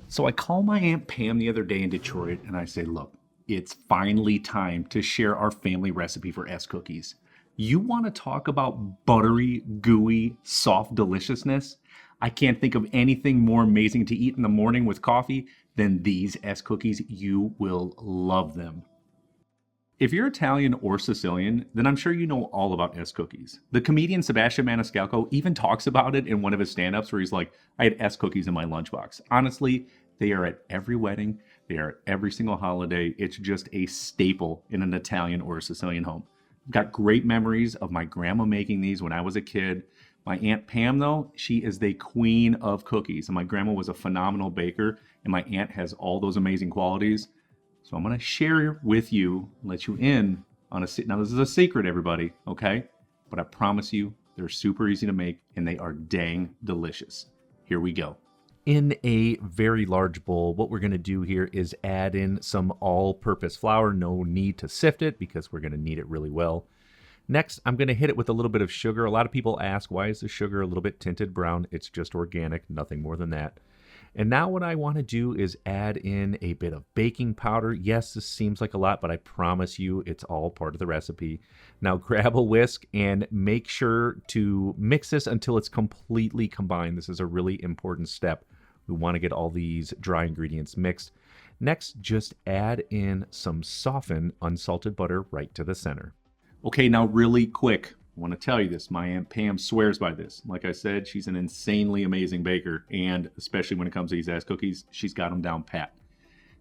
So I call my Aunt Pam the other day in Detroit and I say, look, it's finally time to share our family recipe for S cookies. You want to talk about buttery, gooey, soft deliciousness? I can't think of anything more amazing to eat in the morning with coffee than these S cookies. You will love them. If you're Italian or Sicilian, then I'm sure you know all about S cookies. The comedian Sebastian Maniscalco even talks about it in one of his stand-ups where he's like, I had S cookies in my lunchbox. Honestly, they are at every wedding, they are at every single holiday. It's just a staple in an Italian or a Sicilian home. I've got great memories of my grandma making these when I was a kid. My Aunt Pam, though, she is the queen of cookies. And my grandma was a phenomenal baker, and my aunt has all those amazing qualities. So I'm going to share with you, let you in on a now this is a secret, everybody, okay? But I promise you, they're super easy to make and they are dang delicious. Here we go. In a very large bowl, what we're going to do here is add in some all-purpose flour. No need to sift it because we're going to knead it really well. Next, I'm going to hit it with a little bit of sugar. A lot of people ask, why is the sugar a little bit tinted brown? It's just organic, nothing more than that. And now what I want to do is add in a bit of baking powder. Yes, this seems like a lot, but I promise you it's all part of the recipe. Now grab a whisk and make sure to mix this until it's completely combined. This is a really important step. We want to get all these dry ingredients mixed. Next, just add in some softened unsalted butter right to the center. Okay, now really quick. I want to tell you this. My Aunt Pam swears by this. Like I said, she's an insanely amazing baker, and especially when it comes to these ass cookies, she's got them down pat.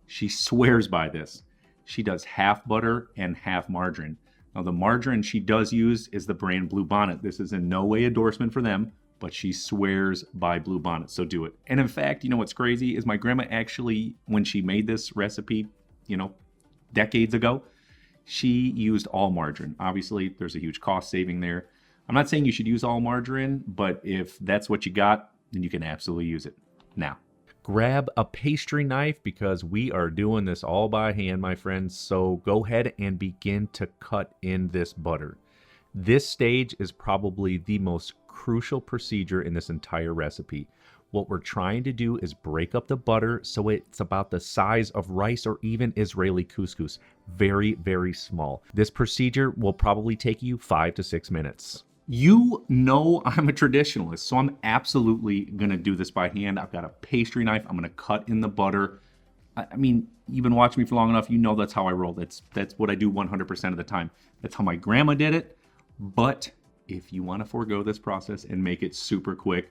She swears by this. She does half butter and half margarine. Now, the margarine she does use is the brand Blue Bonnet. This is in no way endorsement for them, but she swears by Blue Bonnet, so do it. And in fact, you know what's crazy is my grandma actually, when she made this recipe, decades ago, she used all margarine. Obviously, there's a huge cost saving there. I'm not saying you should use all margarine, but if that's what you got, then you can absolutely use it. Now, grab a pastry knife because we are doing this all by hand, my friends. So go ahead and begin to cut in this butter. This stage is probably the most crucial procedure in this entire recipe. What we're trying to do is break up the butter so it's about the size of rice or even Israeli couscous. Very, very small. This procedure will probably take you 5 to 6 minutes. You know I'm a traditionalist, so I'm absolutely going to do this by hand. I've got a pastry knife. I'm going to cut in the butter. I mean, you've been watching me for long enough. You know that's how I roll. That's what I do 100% of the time. That's how my grandma did it. But if you want to forego this process and make it super quick,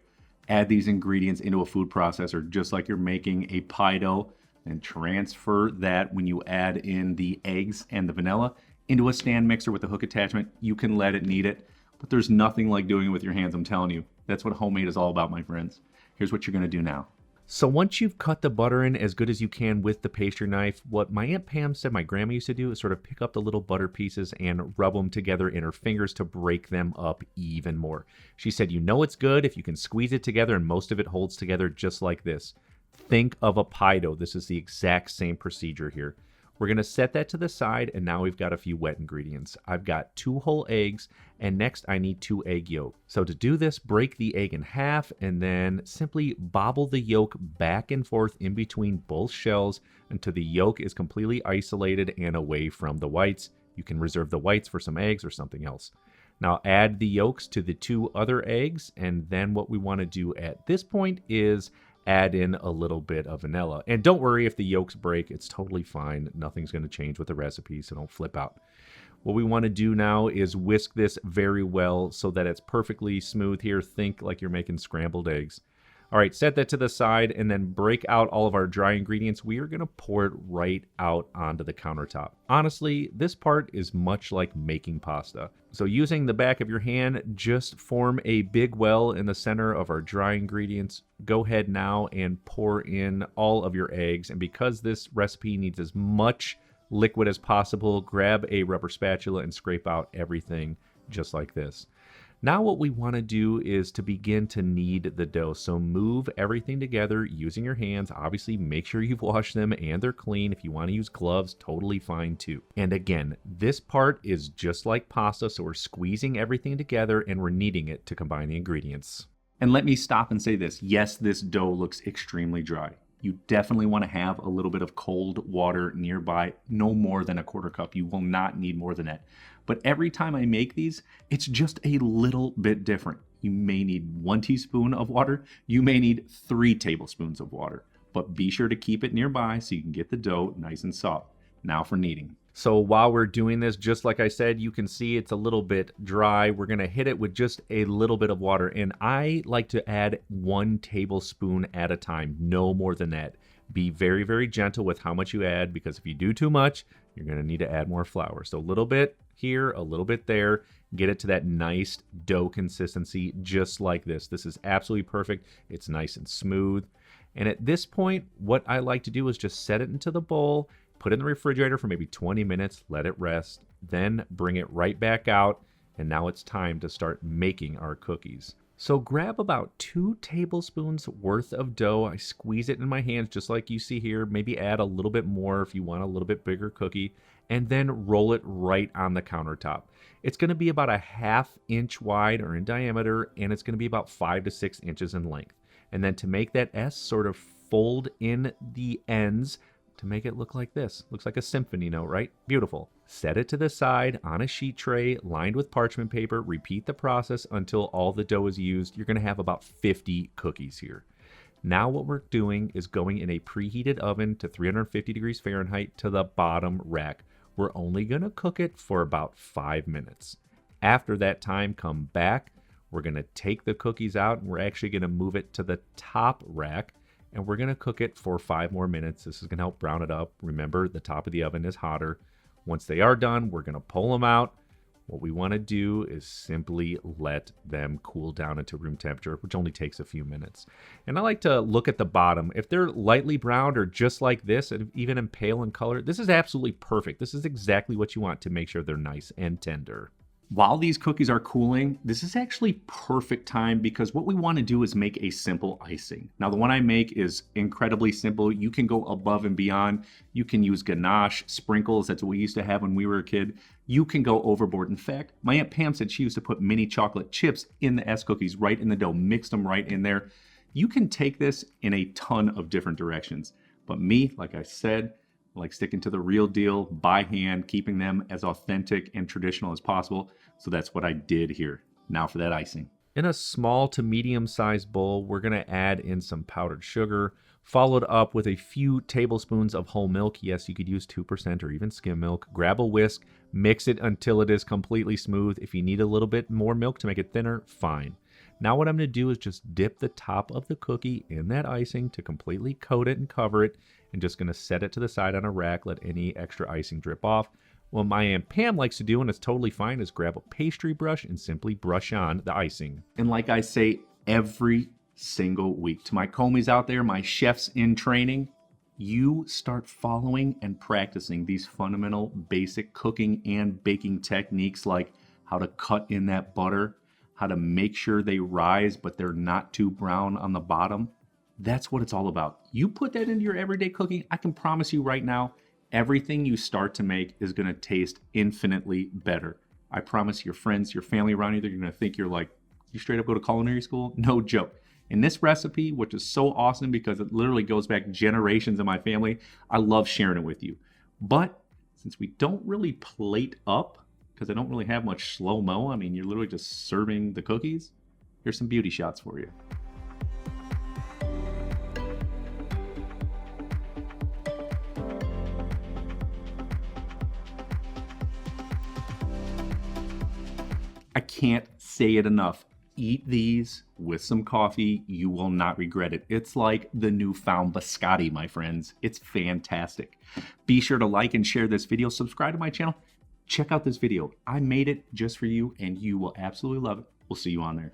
add these ingredients into a food processor just like you're making a pie dough, and transfer that when you add in the eggs and the vanilla into a stand mixer with a hook attachment. You can let it knead it, but there's nothing like doing it with your hands, I'm telling you. That's what homemade is all about, my friends. Here's what you're going to do now. So once you've cut the butter in as good as you can with the pastry knife, what my Aunt Pam said my grandma used to do is sort of pick up the little butter pieces and rub them together in her fingers to break them up even more. She said, you know it's good if you can squeeze it together, and most of it holds together just like this. Think of a pie dough. This is the exact same procedure here. We're going to set that to the side, and now we've got a few wet ingredients. I've got 2 whole eggs, and next I need 2 egg yolks. So to do this, break the egg in half, and then simply bobble the yolk back and forth in between both shells until the yolk is completely isolated and away from the whites. You can reserve the whites for some eggs or something else. Now add the yolks to the 2 other eggs, and then what we want to do at this point is add in a little bit of vanilla. And don't worry if the yolks break, it's totally fine. Nothing's going to change with the recipe, so don't flip out. What we want to do now is whisk this very well so that it's perfectly smooth here. Think like you're making scrambled eggs. All right, set that to the side and then break out all of our dry ingredients. We are going to pour it right out onto the countertop. Honestly, this part is much like making pasta. So using the back of your hand, just form a big well in the center of our dry ingredients. Go ahead now and pour in all of your eggs. And because this recipe needs as much liquid as possible, grab a rubber spatula and scrape out everything just like this. Now what we want to do is to begin to knead the dough. So move everything together using your hands. Obviously, make sure you've washed them and they're clean. If you want to use gloves, totally fine too. And again, this part is just like pasta, so we're squeezing everything together and we're kneading it to combine the ingredients. And let me stop and say this. Yes, this dough looks extremely dry. You definitely want to have a little bit of cold water nearby, no more than a quarter cup. You will not need more than that. But every time I make these, it's just a little bit different. You may need 1 teaspoon of water. You may need 3 tablespoons of water. But be sure to keep it nearby so you can get the dough nice and soft. Now for kneading. So while we're doing this, just like I said, you can see it's a little bit dry. We're going to hit it with just a little bit of water. And I like to add 1 tablespoon at a time, no more than that. Be very, very gentle with how much you add, because if you do too much, you're going to need to add more flour. So a little bit here, a little bit there. Get it to that nice dough consistency, just like this. This is absolutely perfect. It's nice and smooth. And at this point, what I like to do is just set it into the bowl, put it in the refrigerator for maybe 20 minutes, let it rest, then bring it right back out, and now it's time to start making our cookies. So grab about 2 tablespoons worth of dough. I squeeze it in my hands just like you see here. Maybe add a little bit more if you want a little bit bigger cookie, and then roll it right on the countertop. It's going to be about a 1/2 inch wide or in diameter, and it's going to be about 5 to 6 inches in length. And then to make that S, sort of fold in the ends to make it look like this. Looks like a symphony note, right? Beautiful. Set it to the side on a sheet tray lined with parchment paper. Repeat the process until all the dough is used. You're going to have about 50 cookies here. Now what we're doing is going in a preheated oven to 350 degrees Fahrenheit to the bottom rack. We're only going to cook it for about 5 minutes. After that time, come back. We're going to take the cookies out, and we're actually going to move it to the top rack, and we're going to cook it for 5 more minutes. This is going to help brown it up. Remember, the top of the oven is hotter. Once they are done, we're going to pull them out. What we want to do is simply let them cool down into room temperature, which only takes a few minutes. And I like to look at the bottom. If they're lightly browned or just like this, and even in pale in color, this is absolutely perfect. This is exactly what you want to make sure they're nice and tender. While these cookies are cooling, this is actually perfect time, because what we want to do is make a simple icing. Now, the one I make is incredibly simple. You can go above and beyond. You can use ganache, sprinkles. That's what we used to have when we were a kid. You can go overboard. In fact, my Aunt Pam said she used to put mini chocolate chips in the S cookies, right in the dough, mix them right in there. You can take this in a ton of different directions. But me, like I said, I like sticking to the real deal by hand, keeping them as authentic and traditional as possible. So that's what I did here. Now for that icing. In a small to medium-sized bowl, we're going to add in some powdered sugar, followed up with a few tablespoons of whole milk. Yes, you could use 2% or even skim milk. Grab a whisk, mix it until it is completely smooth. If you need a little bit more milk to make it thinner, fine. Now what I'm going to do is just dip the top of the cookie in that icing to completely coat it and cover it, and just going to set it to the side on a rack, let any extra icing drip off. What my Aunt Pam likes to do, and it's totally fine, is grab a pastry brush and simply brush on the icing. And like I say every single week to my commies out there, my chefs in training, you start following and practicing these fundamental basic cooking and baking techniques, like how to cut in that butter, how to make sure they rise but they're not too brown on the bottom. That's what it's all about. You put that into your everyday cooking, I can promise you right now, everything you start to make is going to taste infinitely better. I promise your friends, your family around you, they're going to think you're like, you straight up go to culinary school? No joke. In this recipe, which is so awesome because it literally goes back generations in my family, I love sharing it with you. But since we don't really plate up, because I don't really have much slow-mo, I mean, you're literally just serving the cookies, here's some beauty shots for you. I can't say it enough. Eat these with some coffee. You will not regret it. It's like the newfound biscotti, my friends. It's fantastic. Be sure to like and share this video. Subscribe to my channel. Check out this video. I made it just for you, and you will absolutely love it. We'll see you on there.